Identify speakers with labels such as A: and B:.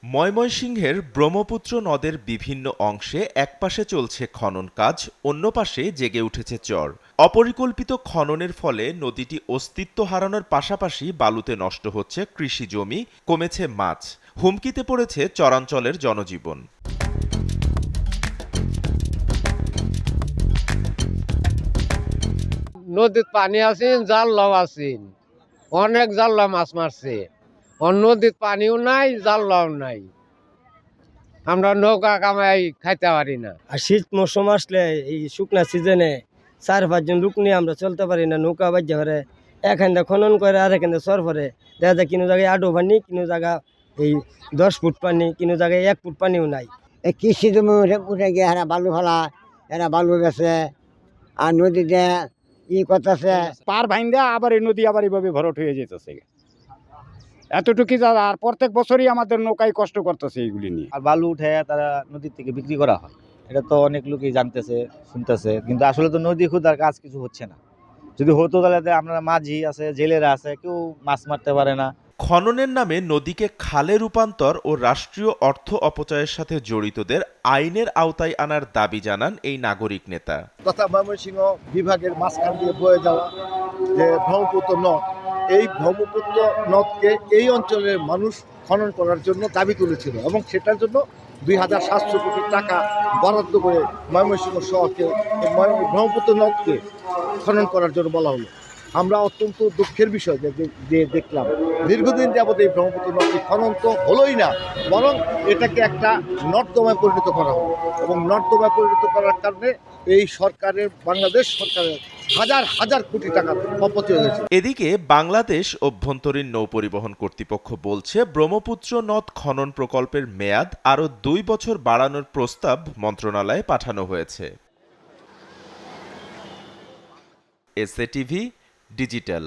A: ময়মনসিংহের ব্রহ্মপুত্র নদের বিভিন্ন অংশে একপাশে চলছে খনন কাজ, অন্য পাশে জেগে উঠেছে চর। অপরিকল্পিত খননের ফলে নদীটি অস্তিত্ব হারানোর পাশাপাশি বালুতে নষ্ট হচ্ছে কৃষি জমি, কমেছে মাছ, হুমকিতে পড়েছে চরাঞ্চলের জনজীবন।
B: নদীর পানি আছেন, জাল্লাও আছেন, অনেক জাল্লা মাছ মারছে। নদীর পানিও নাই, জাল্লাও নাই, আমরা নৌকা কামাই খাইতে পারি না।
C: আর শীত মৌসুম আসলে এই শুকনা সিজনে 4-5 জন লোক নিয়ে আমরা চলতে পারি না। নৌকা বাজ্যা করে এখানটা খনন করে আর এখানটা সর পরে দেখা যায় কোনো জায়গায় 8 পানি, কোনো জায়গা এই 10 ফুট পানি, কোনো জায়গায় 1 ফুট পানিও নাই।
D: এই কৃষি জমি উঠে গিয়ে এরা বালু ফেলা, এরা বালু বেছে আর নদীতে করতেছে
E: পার ভাইন্দা আবার এই নদী আবার এইভাবে ভরট হয়ে যেতেছে। এতটুকু যা আর প্রত্যেক বছরই আমাদের নৌকায় কষ্ট করতেছে এইগুলি নিয়ে।
F: আর বালু উঠে তারা নদীর থেকে বিক্রি করা হয়, এটা তো অনেক লোকই জানতেছে, শুনতেছে, কিন্তু আসলে তো নদী খুদার কাজ কিছু হচ্ছে না। যদি হতো তাহলে আমরা মাঝি আছে, জেলেরা আছে, কেউ মাছ মারতে পারে না।
A: খননের নামে নদীকে খালে রূপান্তর ও রাষ্ট্রীয় অর্থ অপচয়ের সাথে জড়িতদের আইনের আওতায় আনার দাবি জানান এই নাগরিক নেতা।
G: তথা ময়মনসিংহ বিভাগের মাঝখান দিয়ে বয়ে যাওয়া যে ব্রহ্মপুত্র নদ, এই ব্রহ্মপুত্র নদকে এই অঞ্চলের মানুষ খনন করার জন্য দাবি তুলেছিল এবং সেটার জন্য 2700 কোটি টাকা বরাদ্দ করে ময়মনসিংহ শহরকে ব্রহ্মপুত্র নদকে খনন করার জন্য বলা হলো। আমরা অত্যন্ত দুঃখের বিষয় যে দেখলাম দীর্ঘদিন যাবত এই ব্রহ্মপুত্র নদী খনন তো হলোই না, বরং এটাকে একটা নর্দমায় পরিণত করা হলো এবং নর্দমায় পরিণত করার কারণে এই সরকারের, বাংলাদেশ সরকারের হাজার হাজার কোটি টাকা অপচয় হয়েছে।
A: এদিকে বাংলাদেশ অভ্যন্তরীণ নৌ পরিবহন কর্তৃপক্ষ বলছে ব্রহ্মপুত্র নদ খনন প্রকল্পের মেয়াদ আরও 2 বছর বাড়ানোর প্রস্তাব মন্ত্রণালয়ে পাঠানো হয়েছে। SATV digital.